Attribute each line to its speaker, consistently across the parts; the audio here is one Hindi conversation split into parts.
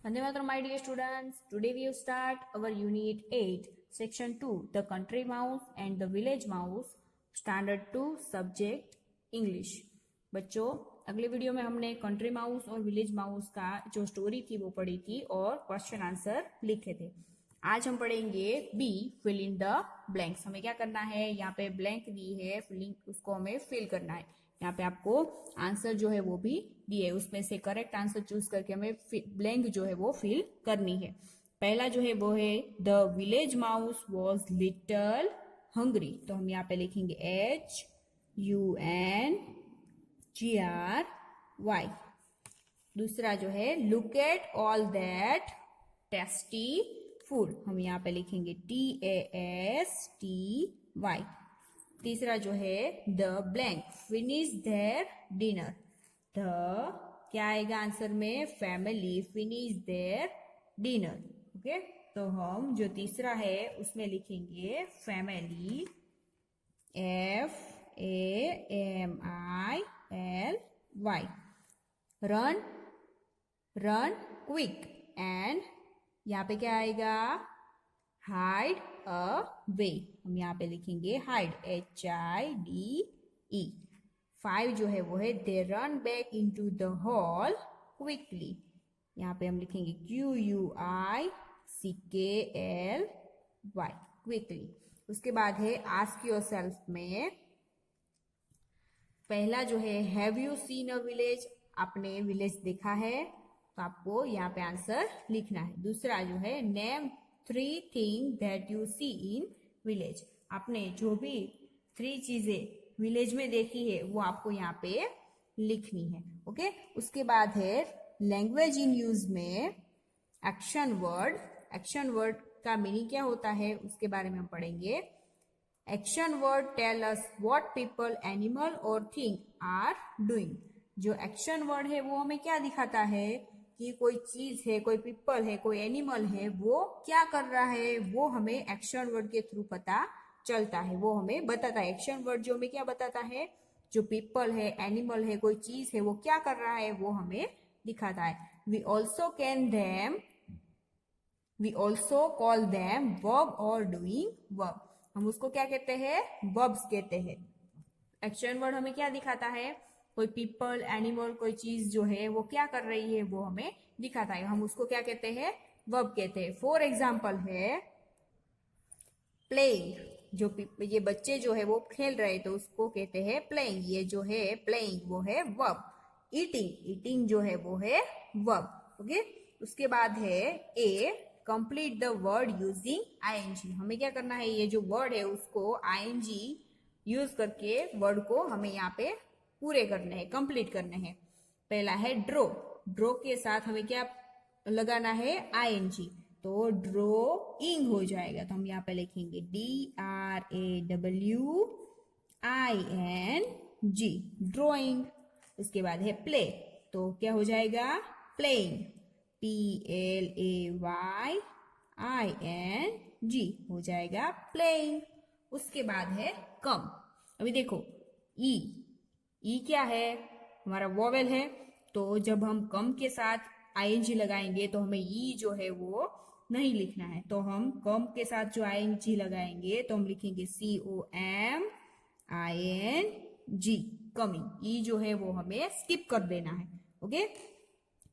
Speaker 1: Vande Mataram, my dear students. Today we will start our Unit 8, Section 2, The Country Mouse and the Village Mouse, Standard 2, Subject English. बच्चों, अगले वीडियो में हमने कंट्री माउस और विलेज माउस का जो स्टोरी थी वो पढ़ी थी और क्वेश्चन आंसर लिखे थे। आज हम पढ़ेंगे B, fill in the blanks. हमें क्या करना है, यहाँ पे ब्लैंक दी है, फिलिंग उसको हमें फिल करना है। यहाँ पे आपको आंसर जो है वो भी दिए, उसमें से करेक्ट आंसर चूज करके हमें ब्लैंक जो है वो फिल करनी है। पहला जो है वो है the village mouse was little hungry, तो हम यहाँ पे लिखेंगे HUNGRY। दूसरा जो है look at all that tasty food, हम यहाँ पे लिखेंगे TASTY। तीसरा जो है the blank finish their dinner, the क्या आएगा आंसर में, family finish their dinner. Okay, तो हम जो तीसरा है उसमें लिखेंगे family FAMILY। Run run quick, and यहाँ पे क्या आएगा, हाइड अवे, हम यहाँ पे लिखेंगे हाइड HIDE। 5 जो है वो है they run back into the hall quickly, यहाँ पे हम लिखेंगे QUICKLY, क्विकली। उसके बाद है आस्क योरसेल्फ में पहला जो है have you seen a village, आपने विलेज देखा है, तो आपको यहाँ पे आंसर लिखना है। दूसरा जो है name 3 thing that you see in village, आपने जो भी 3 चीजें विलेज में देखी है वो आपको यहाँ पे लिखनी है। ओके, उसके बाद है लैंग्वेज इन यूज में एक्शन वर्ड। एक्शन वर्ड का मीनिंग क्या होता है उसके बारे में हम पढ़ेंगे। Action word tell us what people animal और थिंग आर डूइंग, जो एक्शन वर्ड है वो हमें क्या दिखाता है कि कोई चीज है, कोई पीपल है, कोई एनिमल है, वो क्या कर रहा है, वो हमें एक्शन वर्ड के थ्रू पता चलता है, वो हमें बताता है। एक्शन वर्ड जो हमें क्या बताता है, जो पीपल है, एनिमल है, कोई चीज है, वो क्या कर रहा है वो हमें दिखाता है। We also call them verb और डूइंग वर्ब, हम उसको क्या कहते हैं, वर्ब्स कहते हैं। एक्शन वर्ड हमें क्या दिखाता है, कोई पीपल, एनिमल, कोई चीज जो है वो क्या कर रही है वो हमें दिखाता है, हम उसको क्या कहते हैं, वर्ब कहते हैं। फॉर एग्जाम्पल है प्लेइंग, जो ये बच्चे जो है वो खेल रहे तो उसको कहते हैं प्लेइंग, ये जो है प्लेइंग वो है वर्ब। ईटिंग जो है वो है वर्ब। ओके, उसके बाद है A complete the word using ING, हमें क्या करना है, ये जो वर्ड है उसको ING यूज करके वर्ड को हमें यहाँ पे पूरे करने हैं, कंप्लीट करने हैं। पहला है ड्रो, ड्रो के साथ हमें क्या लगाना है, ING, तो ड्रोइंग हो जाएगा, तो हम यहाँ पे लिखेंगे DRAWING, ड्रोइंग। उसके बाद है प्ले, तो क्या हो जाएगा, प्लेइंग, PLAYING हो जाएगा प्लेइंग। उसके बाद है कम, अभी देखो ई क्या है, हमारा वोवेल है, तो जब हम कम के साथ ING लगाएंगे तो हमें ई जो है वो नहीं लिखना है, तो हम कम के साथ जो ING लगाएंगे तो हम लिखेंगे COMING, कमिंग। ई जो है वो हमें स्किप कर देना है। ओके,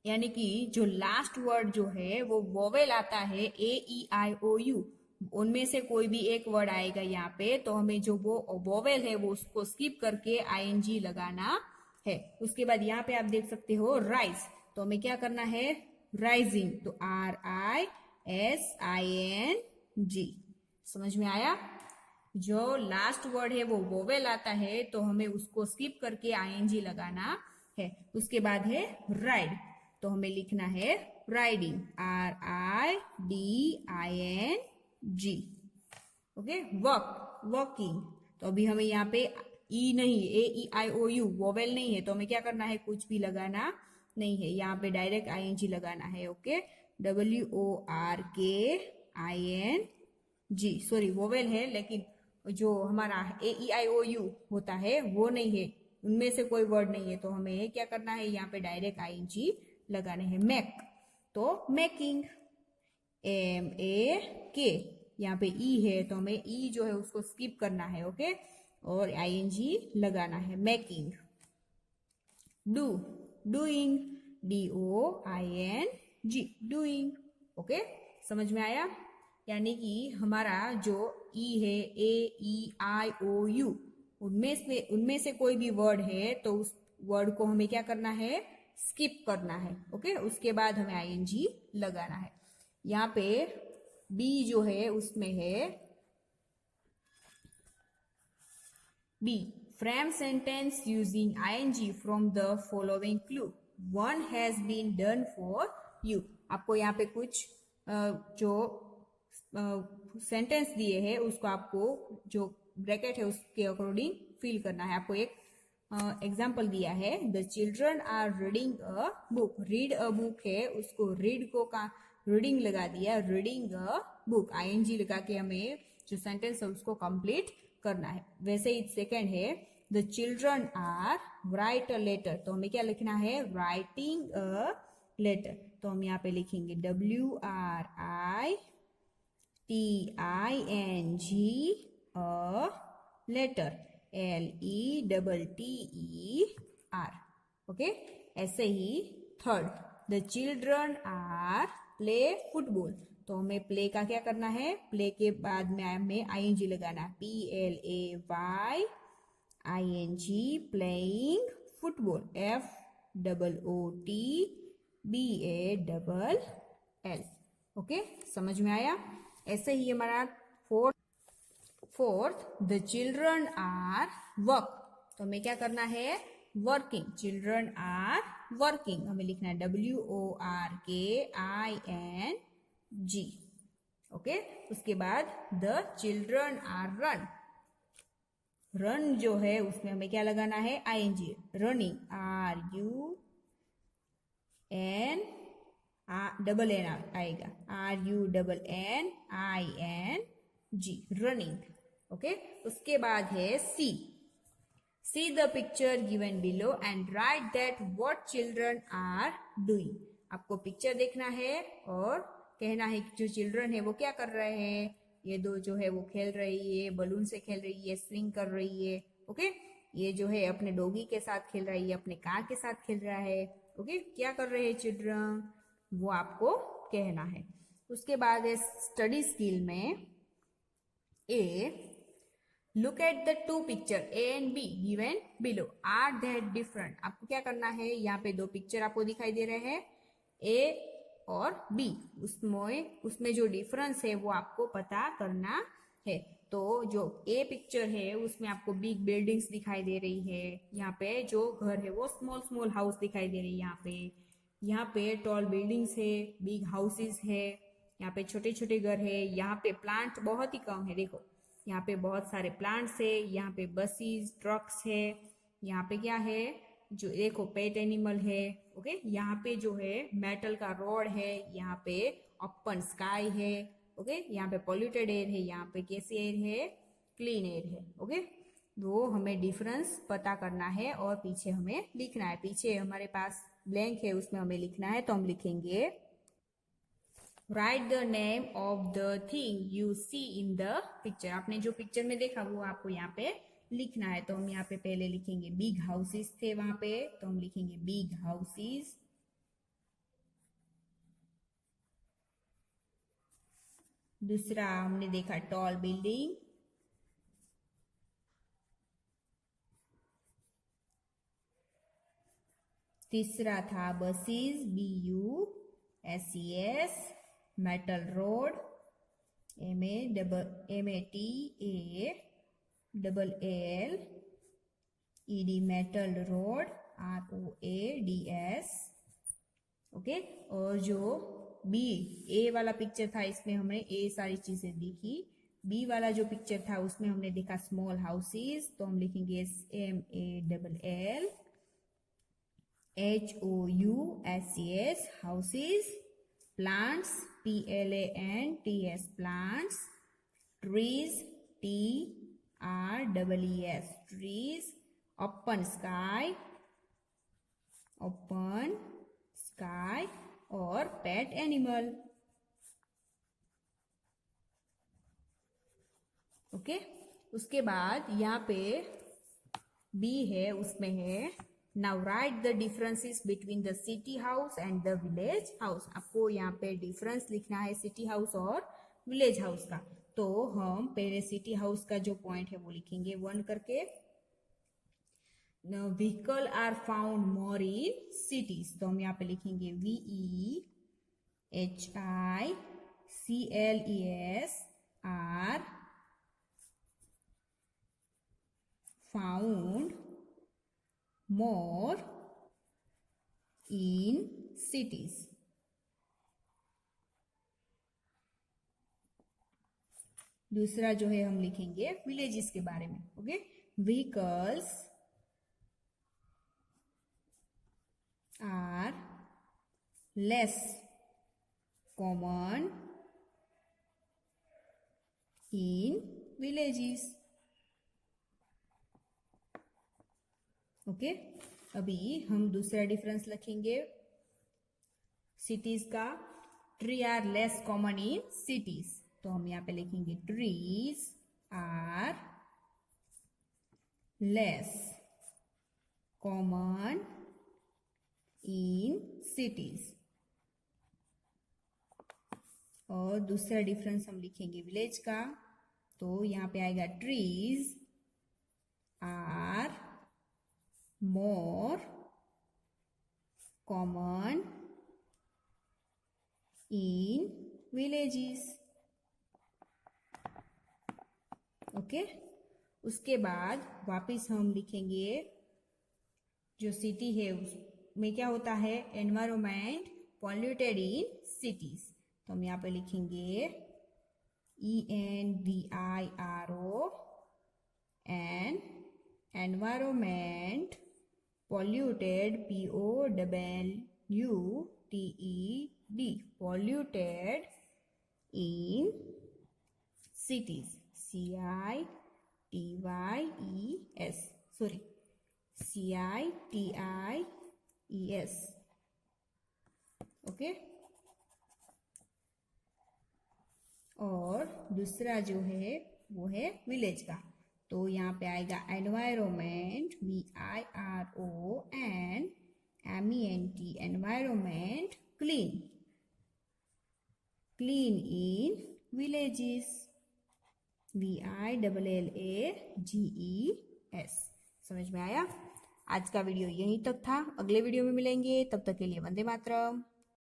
Speaker 1: यानी कि जो लास्ट वर्ड जो है वो वोवेल आता है AEIOU, उनमें से कोई भी एक वर्ड आएगा यहाँ पे, तो हमें जो वो वोवेल है वो उसको स्किप करके ING लगाना है। उसके बाद यहाँ पे आप देख सकते हो राइज, तो हमें क्या करना है, राइजिंग, तो RISING। समझ में आया, जो लास्ट वर्ड है वो वोवेल आता है तो हमें उसको स्किप करके ING लगाना है। उसके बाद है राइड, तो हमें लिखना है राइडिंग, RIDING। ओके, वॉकिंग, तो अभी हमें यहाँ पे ई नहीं, AEIOU वोवेल नहीं है, तो हमें क्या करना है, कुछ भी लगाना नहीं है, यहाँ पे डायरेक्ट ING लगाना है। ओके, WORKING, सॉरी वोवेल है लेकिन जो हमारा AEIOU होता है वो नहीं है, उनमें से कोई वर्ड नहीं है, तो हमें क्या करना है, यहाँ पे डायरेक्ट ING लगाने हैं। मैक, तो मेकिंग, MAK, यहाँ पे ई है तो हमें ई जो है उसको स्किप करना है, ओके, और ING लगाना है, making. Do, doing, DOING, doing, okay, समझ में आया? यानी कि हमारा जो ई है, AEIOU, उनमें से कोई भी वर्ड है तो उस वर्ड को हमें क्या करना है, स्किप करना है, ओके, उसके बाद हमें ING लगाना है। यहाँ पे बी जो है उसमें है B. Frame sentence using ING from the following clue. One has been done for you. आपको यहाँ पे कुछ जो सेंटेंस दिए हैं उसको आपको जो ब्रैकेट है उसके अकॉर्डिंग फिल करना है। आपको एक एग्जाम्पल दिया है, the children are reading a book. Read a book है, उसको रीड को का रीडिंग लगा दिया, रीडिंग अ बुक, ING लगा के हमें जो सेंटेंस है उसको कंप्लीट करना है। वैसे ही सेकेंड है, the children are write a letter, तो हमें क्या लिखना है, राइटिंग अ लेटर, तो हम यहाँ पे लिखेंगे WRITING a letter, LETTER, okay. ऐसे ही third, the children are play football, तो हमें प्ले का क्या करना है, प्ले के बाद में हमें ING लगाना, PLAYING, playing football, FOOTBALL, okay, समझ में आया? ऐसे ही हमारा fourth, the children are work, तो हमें क्या करना है, वर्किंग, चिल्ड्रन आर वर्किंग, हमें लिखना है WORKING, ओके। उसके बाद the children are run, run जो है उसमें हमें क्या लगाना है, ING, रनिंग, RUN आएगा, RUNNING, रनिंग, ओके। उसके बाद है See the picture given below and write that what children are doing. आपको पिक्चर देखना है और कहना है कि जो चिल्ड्रन है वो क्या कर रहे हैं। ये दो जो है वो खेल रही है, बलून से खेल रही है, स्विंग कर रही है, ओके। ये जो है अपने डॉगी के साथ खेल रही है, अपने कार के साथ खेल रहा है, ओके। क्या कर रहे हैं चिल्ड्रन, वो आपको कहना है। उसके बाद है स्टडी स्किल में A. Look at the two picture A and B given below. Are they different? आपको क्या करना है, यहाँ पे दो पिक्चर आपको दिखाई दे रहे हैं A और B, उसमें जो डिफरेंस है वो आपको पता करना है। तो जो A पिक्चर है उसमें आपको बिग बिल्डिंग्स दिखाई दे रही है, यहाँ पे जो घर है वो स्मॉल हाउस दिखाई दे रही है, यहाँ पे टॉल बिल्डिंग्स है, बिग हाउसेस है, यहाँ पे छोटे छोटे घर है, यहाँ पे प्लांट बहुत ही कम है, देखो यहाँ पे बहुत सारे प्लांट्स है, यहाँ पे बसेस, ट्रक्स है, यहाँ पे क्या है, जो देखो पेट एनिमल है, ओके। यहाँ पे जो है मेटल का रोड है, यहाँ पे ओपन स्काई है, ओके। यहाँ पे पॉल्यूटेड एयर है, यहाँ पे कैसी एयर है, क्लीन एयर है, ओके। वो हमें डिफरेंस पता करना है और पीछे हमें लिखना है। पीछे हमारे पास ब्लैंक है, उसमें हमें लिखना है, तो हम लिखेंगे write the name of the thing you see in the picture. आपने जो पिक्चर में देखा वो आपको यहाँ पे लिखना है। तो हम यहाँ पे पहले लिखेंगे बिग हाउसेस थे वहां पे, तो हम लिखेंगे बिग हाउसेस। दूसरा हमने देखा टॉल बिल्डिंग। तीसरा था buses, BUSES, metal road, MATALLED, metal road, ROADS, okay. और जो बी ए वाला पिक्चर था इसमें हमने ए सारी चीजें देखी, बी वाला जो पिक्चर था उसमें हमने देखा स्मॉल हाउसेस, तो हम लिखेंगे MALLHOUSES, houses, plants, PLANTS, plants, trees, TREES, trees, open sky, और पेट एनिमल। ओके, उसके बाद यहाँ पे बी है, उसमें है now right the differences between the city house and the village house. आपको यहाँ पे डिफरेंस लिखना है सिटी हाउस और विलेज हाउस का। तो हम पहले सिटी हाउस का जो पॉइंट है वो लिखेंगे 1 करके। Vehicle are found more in cities, तो हम यहाँ पे लिखेंगे VEHICLES are found more in cities। दूसरा जो है हम लिखेंगे विलेजेस के बारे में। Okay, vehicles are less common in villages. Okay, अभी हम दूसरा डिफरेंस लिखेंगे सिटीज का। Tree are less common in cities, तो हम यहाँ पे लिखेंगे trees are less common in cities. और दूसरा डिफरेंस हम लिखेंगे विलेज का, तो यहाँ पे आएगा trees are more common in villages। Okay, उसके बाद वापस हम लिखेंगे जो सिटी है उसमें क्या होता है, एनवायरमेंट पॉल्यूटेड इन सिटीज। तो हम यहाँ पे लिखेंगे ENVIRON environment polluted POLLUTED polluted in cities CITIES sorry CITIES। Okay, और दूसरा जो है वो है विलेज का, तो यहाँ पे आएगा environment VIRONMENT environment clean in villages VILLAGES। समझ में आया? आज का वीडियो यहीं तक था, अगले वीडियो में मिलेंगे, तब तक के लिए वंदे मातरम।